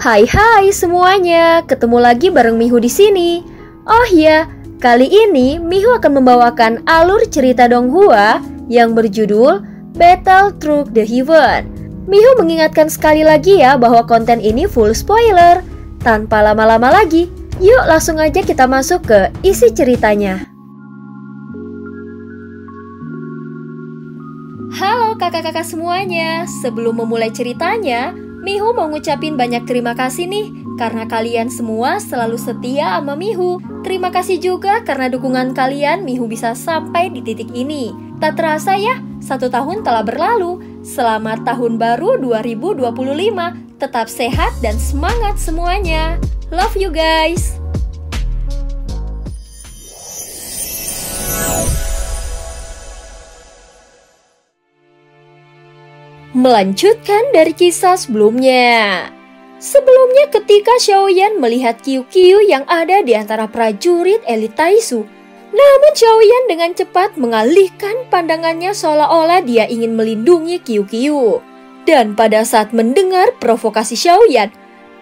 Hai semuanya, ketemu lagi bareng Mihu di sini. Oh ya, kali ini Mihu akan membawakan alur cerita Donghua yang berjudul Battle Through the Heaven. Mihu mengingatkan sekali lagi ya bahwa konten ini full spoiler. Tanpa lama-lama lagi, yuk langsung aja kita masuk ke isi ceritanya. Halo kakak-kakak semuanya, sebelum memulai ceritanya, Mihu mau ngucapin banyak terima kasih nih karena kalian semua selalu setia sama Mihu. Terima kasih juga karena dukungan kalian Mihu bisa sampai di titik ini. Tak terasa ya, 1 tahun telah berlalu. Selamat tahun baru 2025. Tetap sehat dan semangat semuanya. Love you guys. Melanjutkan dari kisah sebelumnya. Sebelumnya ketika Xiaoyan melihat Qiu-Qiu yang ada di antara prajurit elit Taisu. Namun Xiaoyan dengan cepat mengalihkan pandangannya seolah-olah dia ingin melindungi Qiu-Qiu. Dan pada saat mendengar provokasi Xiaoyan,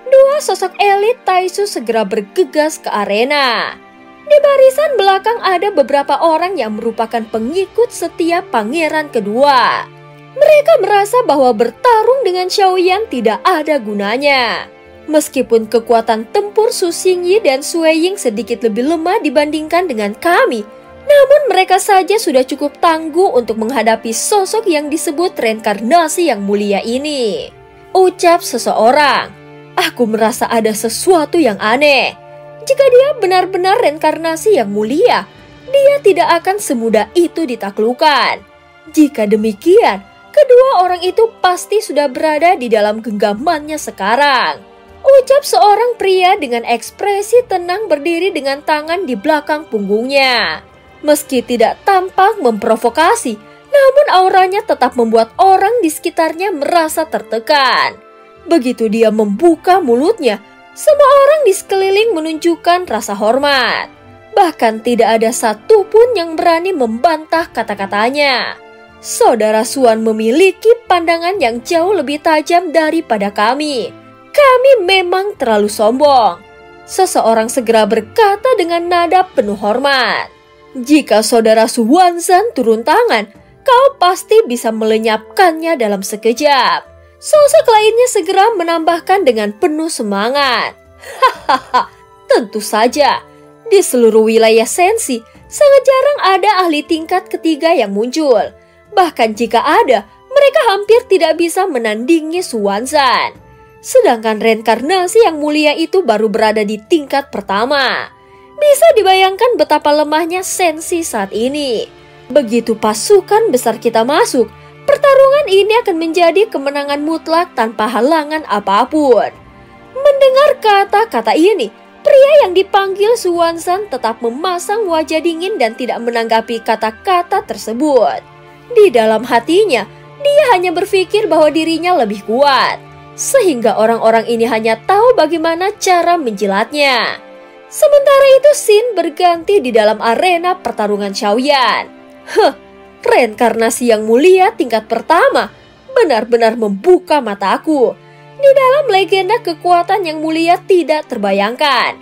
dua sosok elit Taisu segera bergegas ke arena. Di barisan belakang ada beberapa orang yang merupakan pengikut setia pangeran kedua. Mereka merasa bahwa bertarung dengan Xiaoyan tidak ada gunanya. Meskipun kekuatan tempur Su Xingyi dan Sui Ying sedikit lebih lemah dibandingkan dengan kami, namun mereka saja sudah cukup tangguh untuk menghadapi sosok yang disebut reinkarnasi yang mulia ini. Ucap seseorang, aku merasa ada sesuatu yang aneh. Jika dia benar-benar reinkarnasi yang mulia, dia tidak akan semudah itu ditaklukkan. Jika demikian, kedua orang itu pasti sudah berada di dalam genggamannya sekarang. Ucap seorang pria dengan ekspresi tenang berdiri dengan tangan di belakang punggungnya. Meski tidak tampak memprovokasi, namun auranya tetap membuat orang di sekitarnya merasa tertekan. Begitu dia membuka mulutnya, semua orang di sekeliling menunjukkan rasa hormat. Bahkan tidak ada satupun yang berani membantah kata-katanya. Saudara Suan memiliki pandangan yang jauh lebih tajam daripada kami. Kami memang terlalu sombong. Seseorang segera berkata dengan nada penuh hormat. Jika saudara Suwanzan turun tangan, kau pasti bisa melenyapkannya dalam sekejap. Sosok lainnya segera menambahkan dengan penuh semangat. Hahaha, tentu saja. Di seluruh wilayah Sensi, sangat jarang ada ahli tingkat ketiga yang muncul. Bahkan jika ada, mereka hampir tidak bisa menandingi Suwanzan. Sedangkan reinkarnasi yang mulia itu baru berada di tingkat pertama. Bisa dibayangkan betapa lemahnya Sensi saat ini. Begitu pasukan besar kita masuk, pertarungan ini akan menjadi kemenangan mutlak tanpa halangan apapun. Mendengar kata-kata ini, pria yang dipanggil Suwanzan tetap memasang wajah dingin dan tidak menanggapi kata-kata tersebut. Di dalam hatinya, dia hanya berpikir bahwa dirinya lebih kuat, sehingga orang-orang ini hanya tahu bagaimana cara menjilatnya. Sementara itu Xin berganti di dalam arena pertarungan Xiaoyan. Reinkarnasi yang mulia tingkat pertama benar-benar membuka mataku. Di dalam legenda kekuatan yang mulia tidak terbayangkan.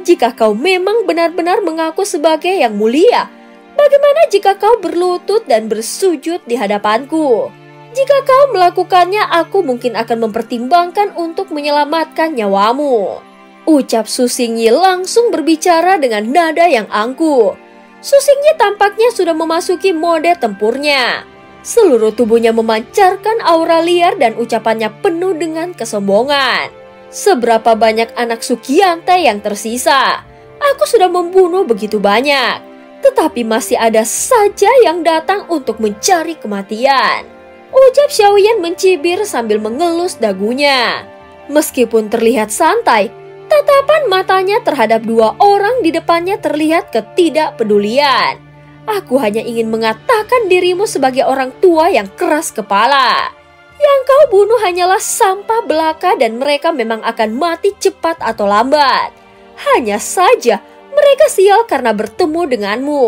Jika kau memang benar-benar mengaku sebagai yang mulia, bagaimana jika kau berlutut dan bersujud di hadapanku? Jika kau melakukannya, aku mungkin akan mempertimbangkan untuk menyelamatkan nyawamu. Ucap Su Xingyi langsung berbicara dengan nada yang angkuh. Su Xingyi tampaknya sudah memasuki mode tempurnya. Seluruh tubuhnya memancarkan aura liar dan ucapannya penuh dengan kesombongan. Seberapa banyak anak Sukiante yang tersisa? Aku sudah membunuh begitu banyak. Tetapi masih ada saja yang datang untuk mencari kematian. Ucap Xiaoyan mencibir sambil mengelus dagunya. Meskipun terlihat santai, tatapan matanya terhadap dua orang di depannya terlihat ketidakpedulian. Aku hanya ingin mengatakan dirimu sebagai orang tua yang keras kepala. Yang kau bunuh hanyalah sampah belaka dan mereka memang akan mati cepat atau lambat. Hanya saja mereka sial karena bertemu denganmu.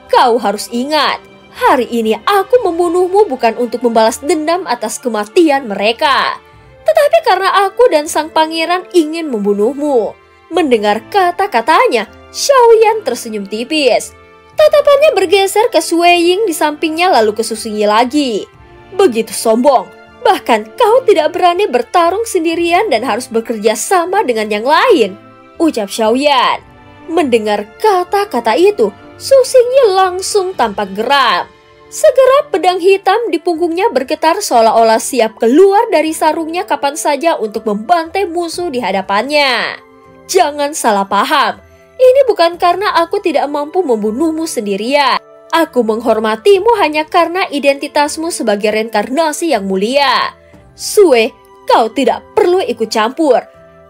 Kau harus ingat, hari ini aku membunuhmu bukan untuk membalas dendam atas kematian mereka, Tetapi karena aku dan sang pangeran ingin membunuhmu." Mendengar kata-katanya, Xiaoyan tersenyum tipis. Tatapannya bergeser ke Sui Ying di sampingnya lalu ke Su Xingyi lagi. "Begitu sombong, bahkan kau tidak berani bertarung sendirian dan harus bekerja sama dengan yang lain," ucap Xiaoyan. Mendengar kata-kata itu, Su Xingyi langsung tampak geram. Segera pedang hitam di punggungnya bergetar seolah-olah siap keluar dari sarungnya kapan saja untuk membantai musuh di hadapannya. "Jangan salah paham, ini bukan karena aku tidak mampu membunuhmu sendirian. Aku menghormatimu hanya karena identitasmu sebagai reinkarnasi yang mulia. Sue, kau tidak perlu ikut campur.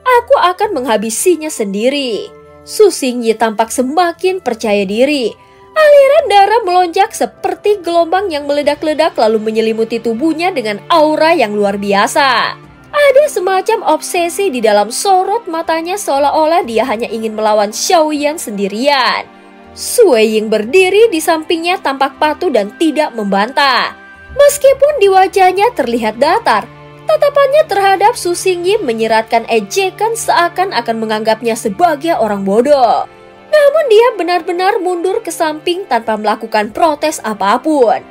Aku akan menghabisinya sendiri." Su Xingyi tampak semakin percaya diri. Aliran darah melonjak seperti gelombang yang meledak-ledak lalu menyelimuti tubuhnya dengan aura yang luar biasa. Ada semacam obsesi di dalam sorot matanya seolah-olah dia hanya ingin melawan Xiaoyan sendirian. Sui Ying berdiri di sampingnya tampak patuh dan tidak membantah. Meskipun di wajahnya terlihat datar, tatapannya terhadap Su Xingyi menyiratkan ejekan seakan-akan menganggapnya sebagai orang bodoh. Namun dia benar-benar mundur ke samping tanpa melakukan protes apapun.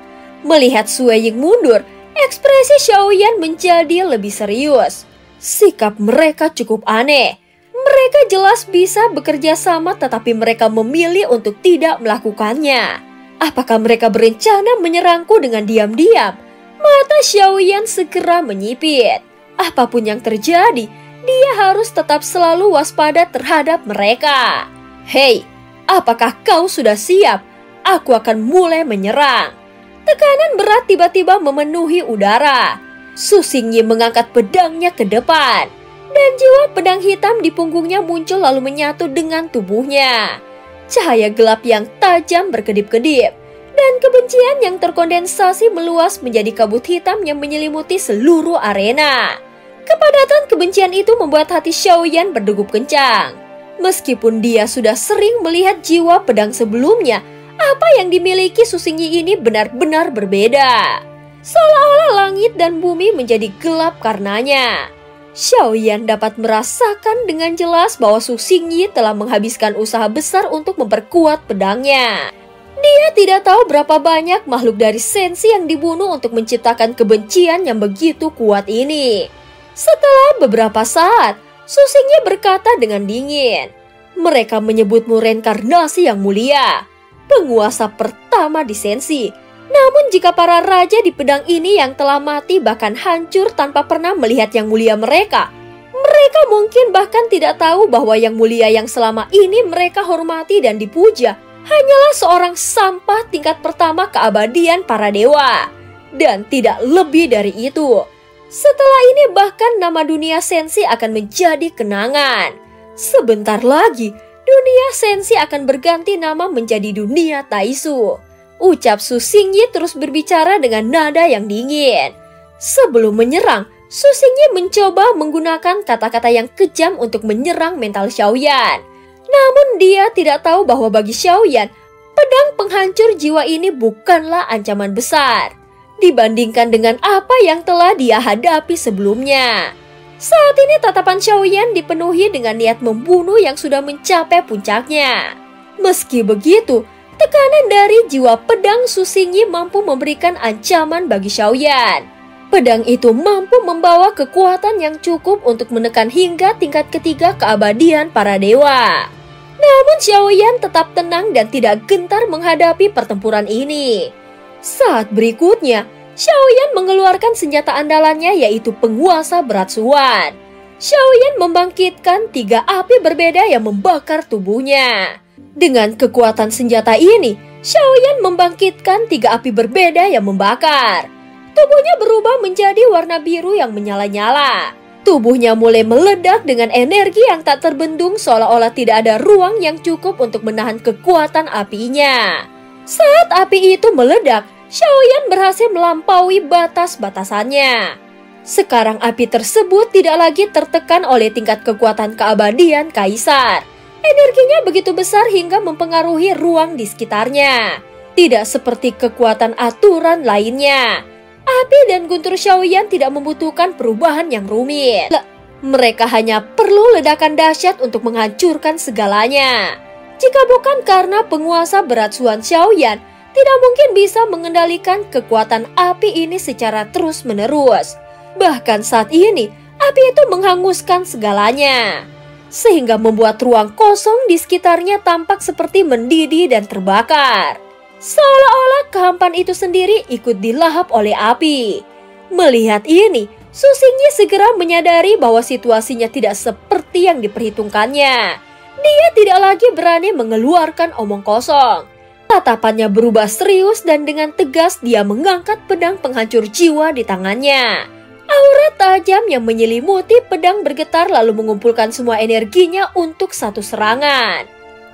Melihat Sui Ying mundur, ekspresi Xiaoyan menjadi lebih serius. Sikap mereka cukup aneh. Mereka jelas bisa bekerja sama tetapi mereka memilih untuk tidak melakukannya. Apakah mereka berencana menyerangku dengan diam-diam? Mata Xiaoyan segera menyipit. Apapun yang terjadi, dia harus tetap selalu waspada terhadap mereka. "Hei, apakah kau sudah siap? Aku akan mulai menyerang." Tekanan berat tiba-tiba memenuhi udara. Su Xingyi mengangkat pedangnya ke depan. Dan jiwa pedang hitam di punggungnya muncul lalu menyatu dengan tubuhnya. Cahaya gelap yang tajam berkedip-kedip. Dan kebencian yang terkondensasi meluas menjadi kabut hitam yang menyelimuti seluruh arena. Kepadatan kebencian itu membuat hati Xiaoyan berdegup kencang. Meskipun dia sudah sering melihat jiwa pedang sebelumnya, apa yang dimiliki Su Xingyi ini benar-benar berbeda. Seolah-olah langit dan bumi menjadi gelap karenanya. Xiaoyan dapat merasakan dengan jelas bahwa Su Xingyi telah menghabiskan usaha besar untuk memperkuat pedangnya. Dia tidak tahu berapa banyak makhluk dari Sensi yang dibunuh untuk menciptakan kebencian yang begitu kuat ini. Setelah beberapa saat, Su Xingyi berkata dengan dingin, "Mereka menyebutmu reinkarnasi yang mulia, penguasa pertama di Sensi. Namun jika para raja di pedang ini yang telah mati bahkan hancur tanpa pernah melihat yang mulia mereka, mereka mungkin bahkan tidak tahu bahwa yang mulia yang selama ini mereka hormati dan dipuja hanyalah seorang sampah tingkat pertama keabadian para dewa. Dan tidak lebih dari itu. Setelah ini bahkan nama dunia Sensi akan menjadi kenangan. Sebentar lagi, dunia Sensi akan berganti nama menjadi dunia Taisu." Ucap Su Xingyi terus berbicara dengan nada yang dingin. Sebelum menyerang, Su Xingyi mencoba menggunakan kata-kata yang kejam untuk menyerang mental Xiaoyan. Namun dia tidak tahu bahwa bagi Xiaoyan, pedang penghancur jiwa ini bukanlah ancaman besar dibandingkan dengan apa yang telah dia hadapi sebelumnya. Saat ini tatapan Xiaoyan dipenuhi dengan niat membunuh yang sudah mencapai puncaknya. Meski begitu, tekanan dari jiwa pedang Su Xingyi mampu memberikan ancaman bagi Xiaoyan. Pedang itu mampu membawa kekuatan yang cukup untuk menekan hingga tingkat ketiga keabadian para dewa. Namun Xiaoyan tetap tenang dan tidak gentar menghadapi pertempuran ini. Saat berikutnya, Xiaoyan mengeluarkan senjata andalannya yaitu penguasa berat Suan. Xiaoyan membangkitkan 3 api berbeda yang membakar tubuhnya. Dengan kekuatan senjata ini, Xiaoyan membangkitkan 3 api berbeda yang membakar. Tubuhnya berubah menjadi warna biru yang menyala-nyala. Tubuhnya mulai meledak dengan energi yang tak terbendung seolah-olah tidak ada ruang yang cukup untuk menahan kekuatan apinya. Saat api itu meledak, Xiaoyan berhasil melampaui batas-batasannya. Sekarang api tersebut tidak lagi tertekan oleh tingkat kekuatan keabadian Kaisar. Energinya begitu besar hingga mempengaruhi ruang di sekitarnya. Tidak seperti kekuatan aturan lainnya. Api dan guntur Xiaoyan tidak membutuhkan perubahan yang rumit. Mereka hanya perlu ledakan dahsyat untuk menghancurkan segalanya. Jika bukan karena penguasa berat Suan Xiaoyan tidak mungkin bisa mengendalikan kekuatan api ini secara terus-menerus. Bahkan saat ini, api itu menghanguskan segalanya, sehingga membuat ruang kosong di sekitarnya tampak seperti mendidih dan terbakar. Seolah-olah kehampaan itu sendiri ikut dilahap oleh api. Melihat ini, Su Xingyi segera menyadari bahwa situasinya tidak seperti yang diperhitungkannya. Dia tidak lagi berani mengeluarkan omong kosong. Tatapannya berubah serius dan dengan tegas dia mengangkat pedang penghancur jiwa di tangannya. Aura tajam yang menyelimuti pedang bergetar lalu mengumpulkan semua energinya untuk satu serangan.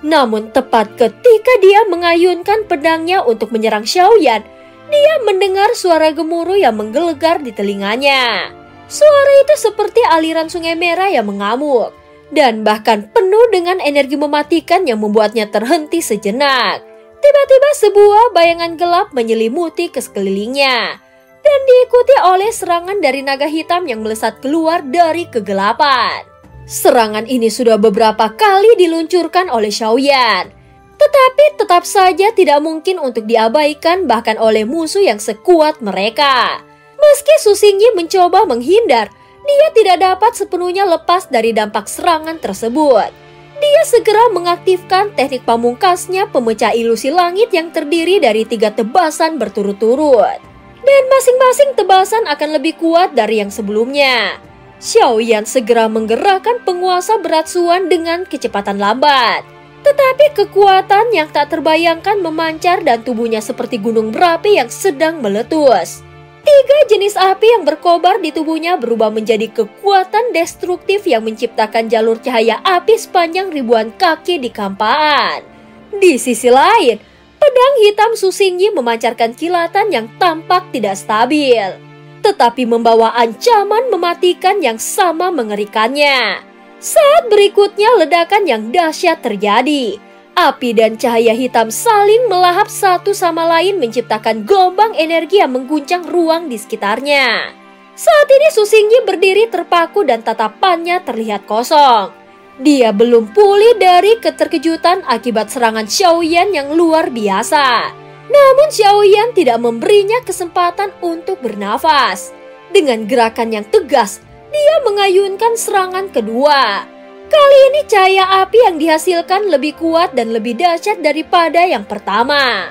Namun tepat ketika dia mengayunkan pedangnya untuk menyerang Xiaoyan, dia mendengar suara gemuruh yang menggelegar di telinganya. Suara itu seperti aliran sungai merah yang mengamuk, dan bahkan penuh dengan energi mematikan yang membuatnya terhenti sejenak. Tiba-tiba sebuah bayangan gelap menyelimuti ke sekelilingnya, dan diikuti oleh serangan dari naga hitam yang melesat keluar dari kegelapan. Serangan ini sudah beberapa kali diluncurkan oleh Xiaoyan, tetapi tetap saja tidak mungkin untuk diabaikan bahkan oleh musuh yang sekuat mereka. Meski Su Xingyi mencoba menghindar, dia tidak dapat sepenuhnya lepas dari dampak serangan tersebut. Dia segera mengaktifkan teknik pamungkasnya pemecah ilusi langit yang terdiri dari 3 tebasan berturut-turut. Dan masing-masing tebasan akan lebih kuat dari yang sebelumnya. Xiaoyan segera menggerakkan penguasa berat Suan dengan kecepatan lambat. Tetapi kekuatan yang tak terbayangkan memancar dan tubuhnya seperti gunung berapi yang sedang meletus. 3 jenis api yang berkobar di tubuhnya berubah menjadi kekuatan destruktif yang menciptakan jalur cahaya api sepanjang ribuan kaki di kampaan. Di sisi lain, pedang hitam Su Xingyi memancarkan kilatan yang tampak tidak stabil, tetapi membawa ancaman mematikan yang sama mengerikannya. Saat berikutnya ledakan yang dahsyat terjadi. Api dan cahaya hitam saling melahap satu sama lain menciptakan gelombang energi yang mengguncang ruang di sekitarnya. Saat ini Su Xingyi berdiri terpaku dan tatapannya terlihat kosong. Dia belum pulih dari keterkejutan akibat serangan Xiaoyan yang luar biasa. Namun Xiaoyan tidak memberinya kesempatan untuk bernafas. Dengan gerakan yang tegas, dia mengayunkan serangan kedua. Kali ini cahaya api yang dihasilkan lebih kuat dan lebih dahsyat daripada yang pertama.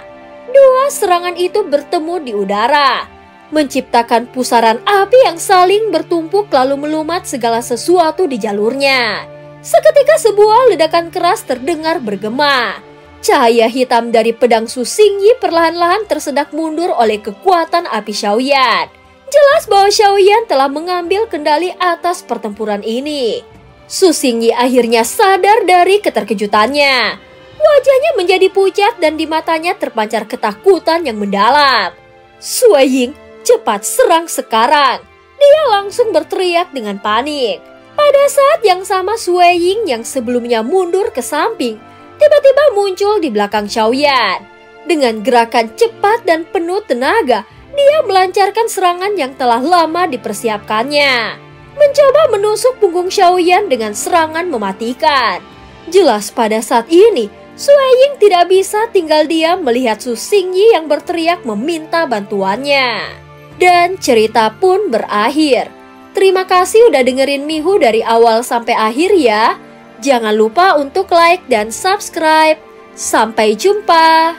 2 serangan itu bertemu di udara, menciptakan pusaran api yang saling bertumpuk lalu melumat segala sesuatu di jalurnya. Seketika sebuah ledakan keras terdengar bergema. Cahaya hitam dari pedang Su Xingyi perlahan-lahan tersedak mundur oleh kekuatan api Xiaoyan. Jelas bahwa Xiaoyan telah mengambil kendali atas pertempuran ini. Su Xingyi akhirnya sadar dari keterkejutannya. Wajahnya menjadi pucat dan di matanya terpancar ketakutan yang mendalam. Sue Ying, cepat serang sekarang. Dia langsung berteriak dengan panik. Pada saat yang sama Sue Ying yang sebelumnya mundur ke samping, tiba-tiba muncul di belakang Xiaoyan. Dengan gerakan cepat dan penuh tenaga, dia melancarkan serangan yang telah lama dipersiapkannya. Mencoba menusuk punggung Xiaoyan dengan serangan mematikan. Jelas pada saat ini, Sue Ying tidak bisa tinggal diam melihat Su Xingyi yang berteriak meminta bantuannya. Dan cerita pun berakhir. Terima kasih udah dengerin Mihu dari awal sampai akhir ya. Jangan lupa untuk like dan subscribe. Sampai jumpa.